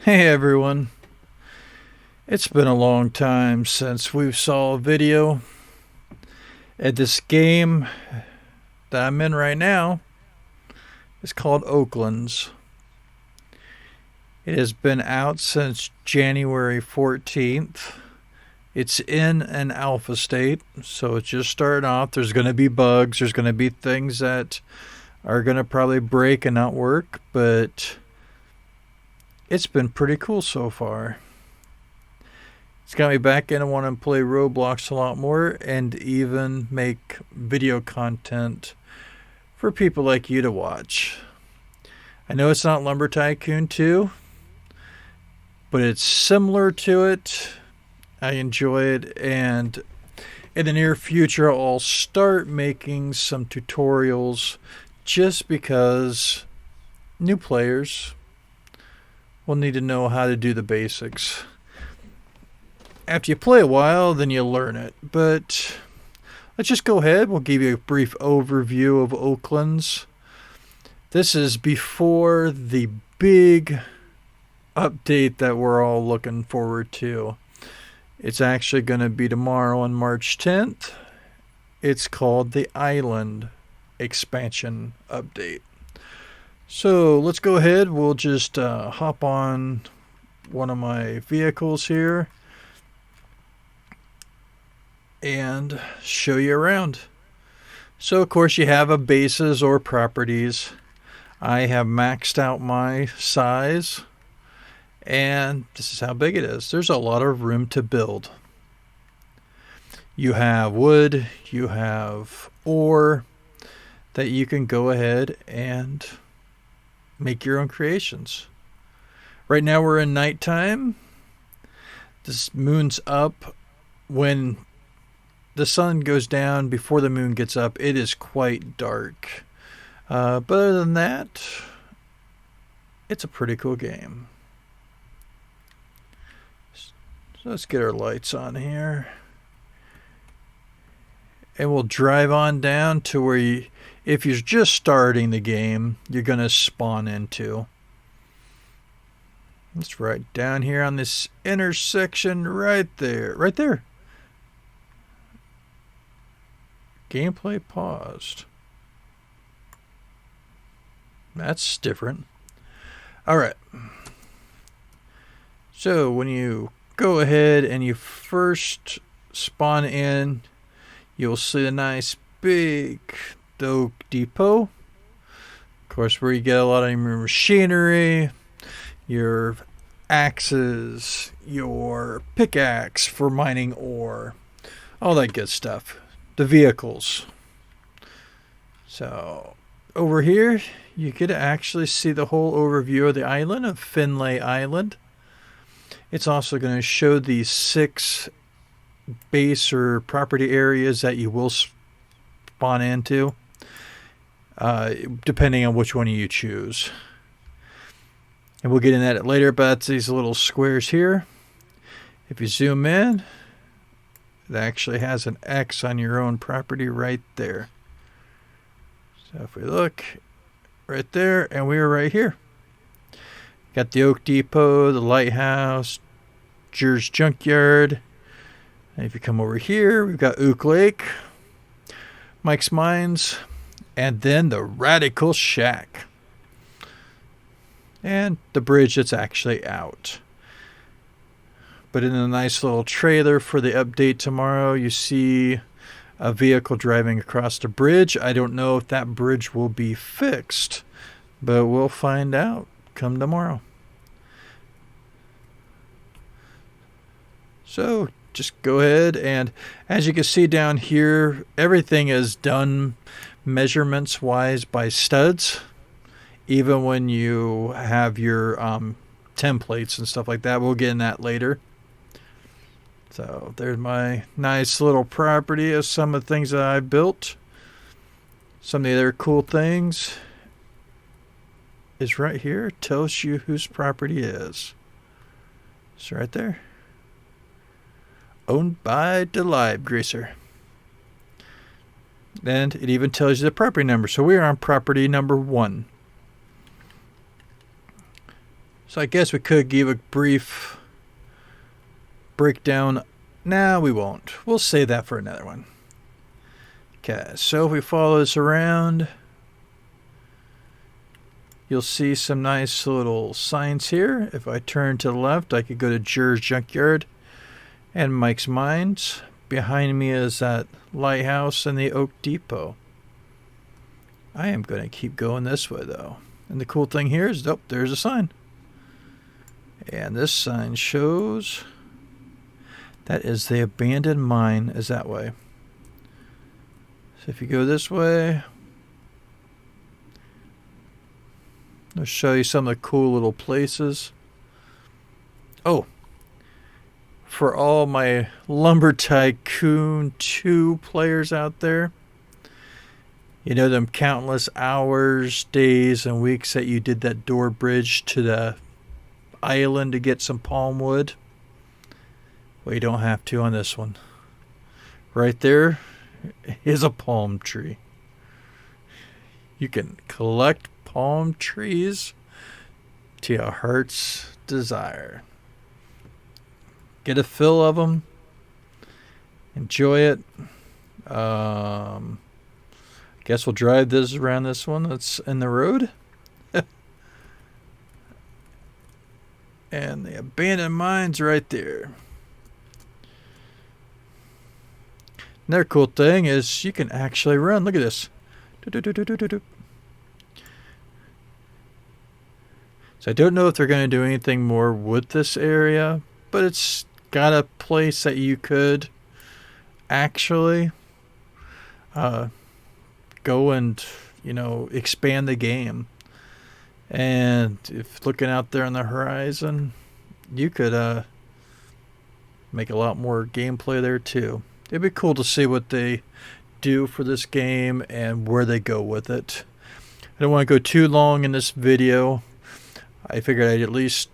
Hey everyone, it's been a long time since we saw a video at this game that I'm in right now. It's called Oaklands. It has been out since January 14th. It's in an alpha state, so it's just starting off. There's going to be bugs, there's going to be things that are going to probably break and not work, but it's been pretty cool so far. It's got me back in and want to play Roblox a lot more and even make video content for people like you to watch. I know it's not Lumber Tycoon 2, but it's similar to it. I enjoy it, and in the near future I'll start making some tutorials just because new players will need to know how to do the basics. After you play a while, then you learn it. But let's just go ahead. We'll give you a brief overview of Oaklands. This is before the big update that we're all looking forward to. It's actually going to be tomorrow on March 10th. It's called the Island Expansion Update. So let's go ahead. We'll just hop on one of my vehicles here and show you around. So of course you have a bases or properties. I have maxed out my size, and this is how big it is. There's a lot of room to build. You have wood, you have ore that you can go ahead and make your own creations. Right now we're in nighttime. This moon's up. When the sun goes down before the moon gets up, it is quite dark. But other than that, it's a pretty cool game. So let's get our lights on here. And we'll drive on down to where you, if you're just starting the game, you're going to spawn into. It's right down here on this intersection right there. Right there. Gameplay paused. That's different. Alright. So when you go ahead and you first spawn in, you'll see a nice big Oak Depot. Of course, where you get a lot of your machinery, your axes, your pickaxe for mining ore, all that good stuff. The vehicles. So over here you get to actually see the whole overview of the island of Finlay Island. It's also going to show the 6 base or property areas that you will spawn into, depending on which one you choose. And we'll get into that later, but that's these little squares here. If you zoom in, it actually has an X on your own property right there. So if we look right there, and we're right here. Got the Oak Depot, the lighthouse, Jer's Junkyard. And if you come over here, we've got Ook Lake, Mike's Mines, and then the Radical Shack. And the bridge that's actually out. But in a nice little trailer for the update tomorrow, you see a vehicle driving across the bridge. I don't know if that bridge will be fixed, but we'll find out come tomorrow. So just go ahead, and as you can see down here, everything is done measurements wise by studs. Even when you have your templates and stuff like that, we'll get in that later. So there's my nice little property of some of the things that I built. Some of the other cool things is right here. It tells you whose property is. It's right there. Owned by Delib Greaser. And it even tells you the property number. So we are on property number 1. So I guess we could give a brief breakdown. Nah, we won't. We'll save that for another one. Okay, so if we follow this around, you'll see some nice little signs here. If I turn to the left, I could go to Jer's Junkyard and Mike's Mines. Behind me is that lighthouse and the Oak Depot. I am going to keep going this way, though. And the cool thing here is, oh, there's a sign. And this sign shows that is the abandoned mine is that way. So if you go this way, I'll show you some of the cool little places. Oh, for all my Lumber Tycoon 2 players out there, you know them countless hours, days, and weeks that you did that door bridge to the island to get some palm wood? Well, you don't have to on this one. Right there is a palm tree. You can collect palm trees to your heart's desire. Get a fill of them. Enjoy it. Guess we'll drive this around this one that's in the road. And the abandoned mine's right there. Another cool thing is you can actually run. Look at this. So I don't know if they're going to do anything more with this area, but it's got a place that you could actually go and, expand the game. And if looking out there on the horizon, you could make a lot more gameplay there too. It'd be cool to see what they do for this game and where they go with it. I don't want to go too long in this video. I figured I'd at least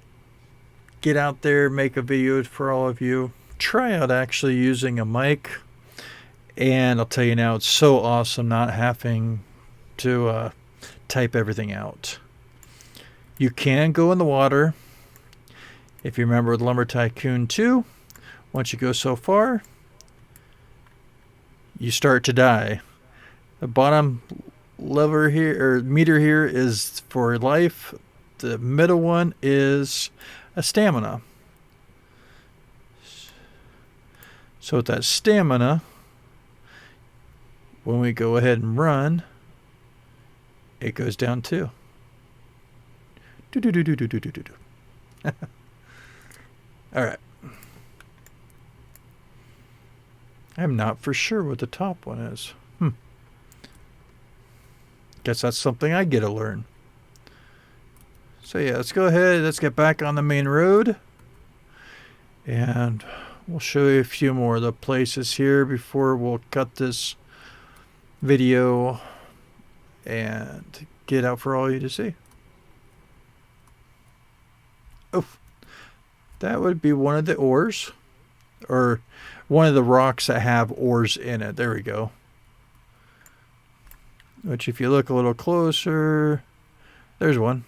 get out there, make a video for all of you. Try out actually using a mic. And I'll tell you now, it's so awesome not having to type everything out. You can go in the water. If you remember with Lumber Tycoon 2, once you go so far, you start to die. The bottom lever here, or meter here, is for life. The middle one is a stamina. So with that stamina, when we go ahead and run, it goes down too. All right. I'm not for sure what the top one is. Guess that's something I get to learn. So yeah, let's go ahead. Let's get back on the main road. And we'll show you a few more of the places here before we'll cut this video and get out for all you to see. Oh, that would be one of the ores, or one of the rocks that have ores in it. There we go. Which if you look a little closer, there's one.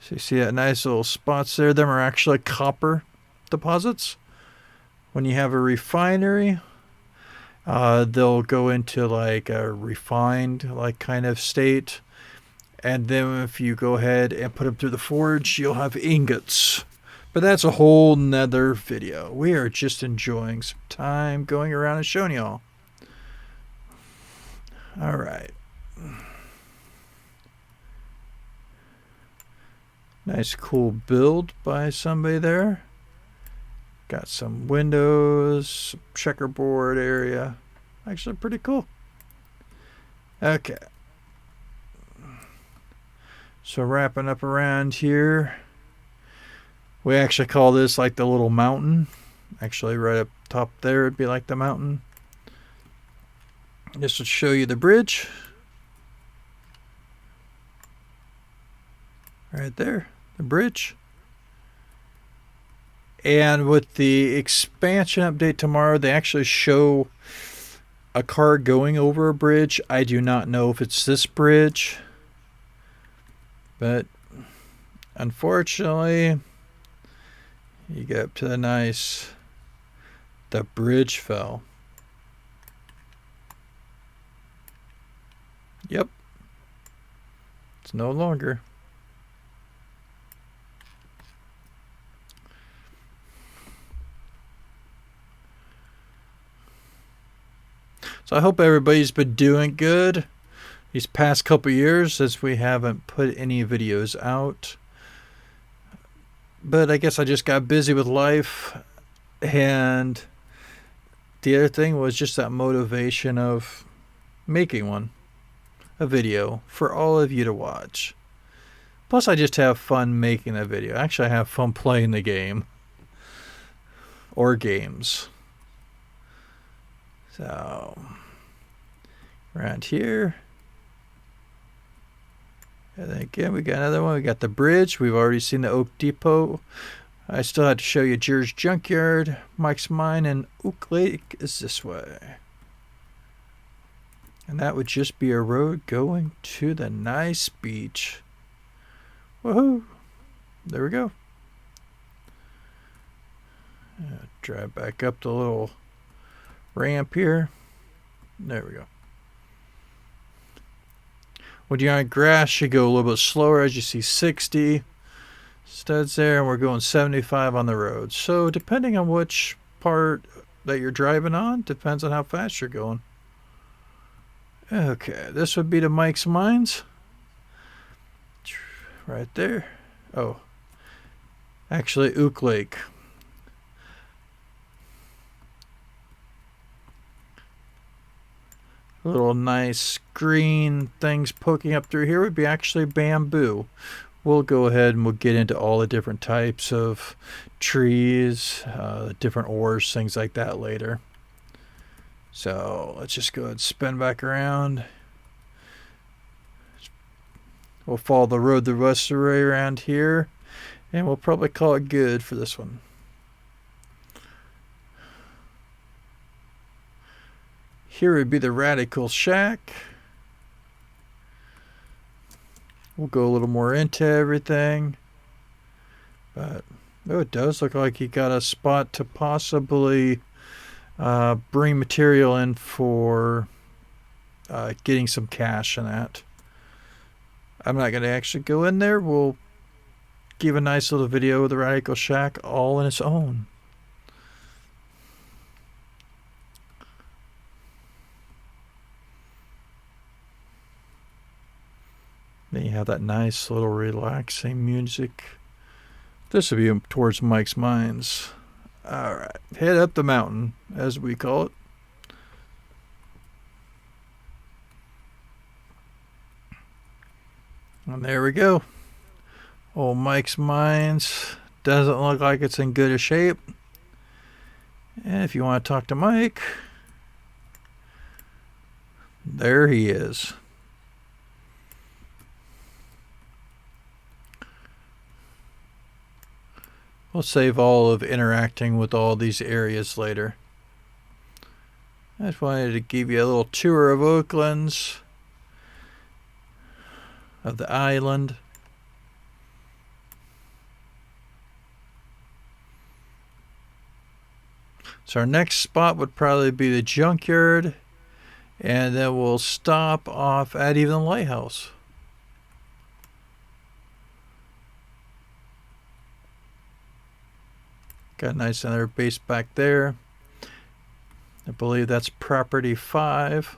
So you see that nice little spots there. Them are actually copper deposits. When you have a refinery, they'll go into like a refined kind of state. And then if you go ahead and put them through the forge, you'll have ingots. But that's a whole nother video. We are just enjoying some time going around and showing y'all. All right. Nice cool build by somebody there. Got some windows, checkerboard area. Actually pretty cool. Okay. So wrapping up around here. We actually call this like the little mountain. Actually right up top there would be like the mountain. This will show you the bridge. Right there, the bridge. And with the expansion update tomorrow, they actually show a car going over a bridge. I do not know if it's this bridge, but Unfortunately, you get up to the bridge fell. Yep. It's no longer. So I hope everybody's been doing good these past couple years, as we haven't put any videos out. But I guess I just got busy with life, and the other thing was just that motivation of making a video for all of you to watch. Plus, I just have fun making a video. Actually, I have fun playing the game or games. So, around here. And then again, we got another one. We got the bridge. We've already seen the Oak Depot. I still had to show you Jer's Junkyard, Mike's Mine, and Oak Lake is this way. And that would just be a road going to the nice beach. Woohoo! There we go. Drive back up the little ramp here. There we go. When you're on grass, you go a little bit slower. As you see, 60 studs there, and we're going 75 on the road. So depending on which part that you're driving on, depends on how fast you're going. Okay, this would be the Mike's Mines. Right there. Oh, actually, Oak Lake. Little nice green things poking up through here would be actually bamboo. We'll go ahead and we'll get into all the different types of trees, different ores, things like that later. So let's just go ahead and spin back around. We'll follow the road the rest of the way around here, and we'll probably call it good for this one. Here would be the Radical Shack. We'll go a little more into everything. But oh, it does look like you got a spot to possibly bring material in for getting some cash in that. I'm not going to actually go in there. We'll give a nice little video of the Radical Shack all on its own. Then you have that nice little relaxing music. This will be towards Mike's Mines. Alright, head up the mountain, as we call it. And there we go. Old Mike's Mines. Doesn't look like it's in good a shape. And if you want to talk to Mike, there he is. We'll save all of interacting with all these areas later. I just wanted to give you a little tour of Oaklands, of the island. So our next spot would probably be the junkyard, and then we'll stop off at even the lighthouse. Got a nice another base back there. I believe that's property 5.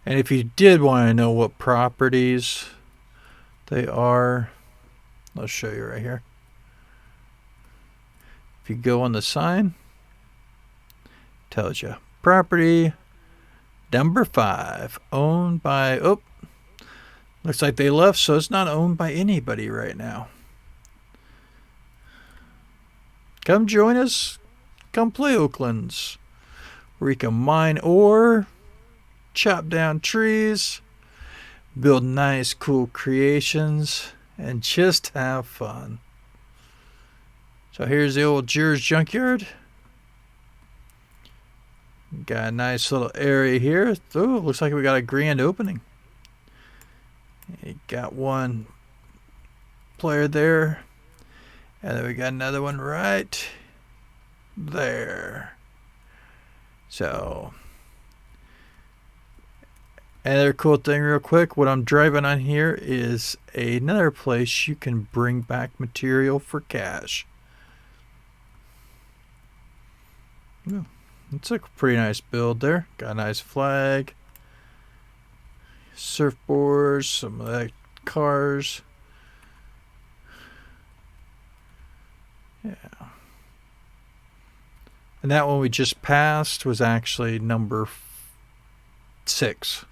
And if you did want to know what properties they are, I'll show you right here. If you go on the sign, it tells you property number 5, owned by, oh, looks like they left, so it's not owned by anybody right now. Come join us. Come play Oaklands, where you can mine ore, chop down trees, build nice, cool creations, and just have fun. So here's the old Jer's Junkyard. Got a nice little area here. Oh, looks like we got a grand opening. You got one player there. And then we got another one right there. So, another cool thing real quick, what I'm driving on here is another place you can bring back material for cash. Oh, it's a pretty nice build there. Got a nice flag. Surfboards, some of the cars. Yeah. And that one we just passed was actually number 6.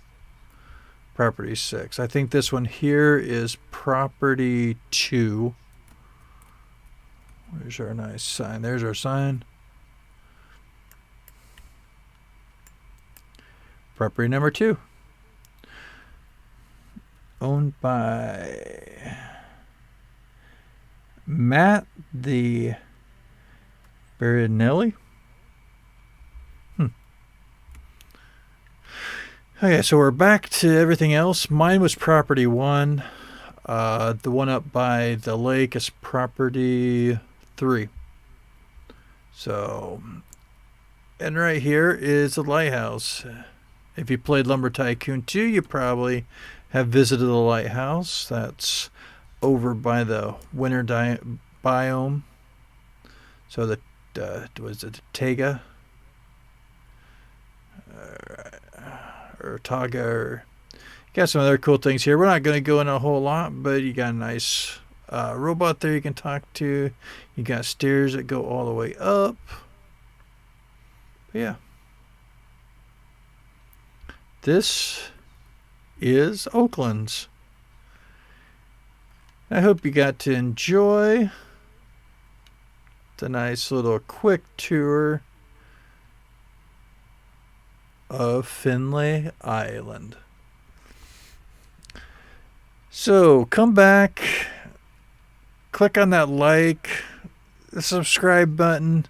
Property 6. I think this one here is property 2. Where's our nice sign? There's our sign. Property number 2. Owned by Matt the Barinelli. Okay, so we're back to everything else. Mine was property 1. The one up by the lake is property 3. So, and right here is the lighthouse. If you played Lumber Tycoon 2, you probably have visited the lighthouse. That's over by the winter biome. So the was it Taiga or Taga, or you got some other cool things here. We're not going to go in a whole lot, but you got a nice robot there you can talk to. You got stairs that go all the way up. But yeah. This is Oaklands. I hope you got to enjoy the nice little quick tour of Finlay Island. So come back, click on that like, the subscribe button.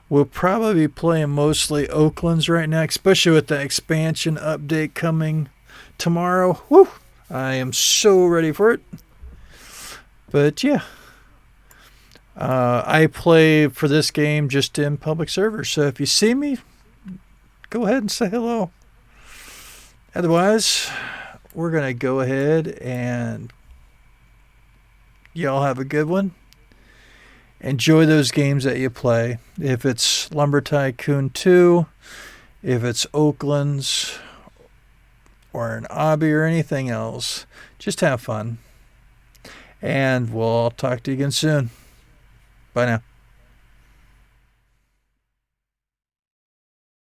We'll probably be playing mostly Oaklands right now, especially with the expansion update coming tomorrow. Woo! I am so ready for it. But yeah, I play for this game just in public servers. So if you see me, go ahead and say hello. Otherwise, we're going to go ahead and y'all have a good one. Enjoy those games that you play. If it's Lumber Tycoon 2, if it's Oaklands, or an obby or anything else, just have fun. And we'll talk to you again soon. Bye now.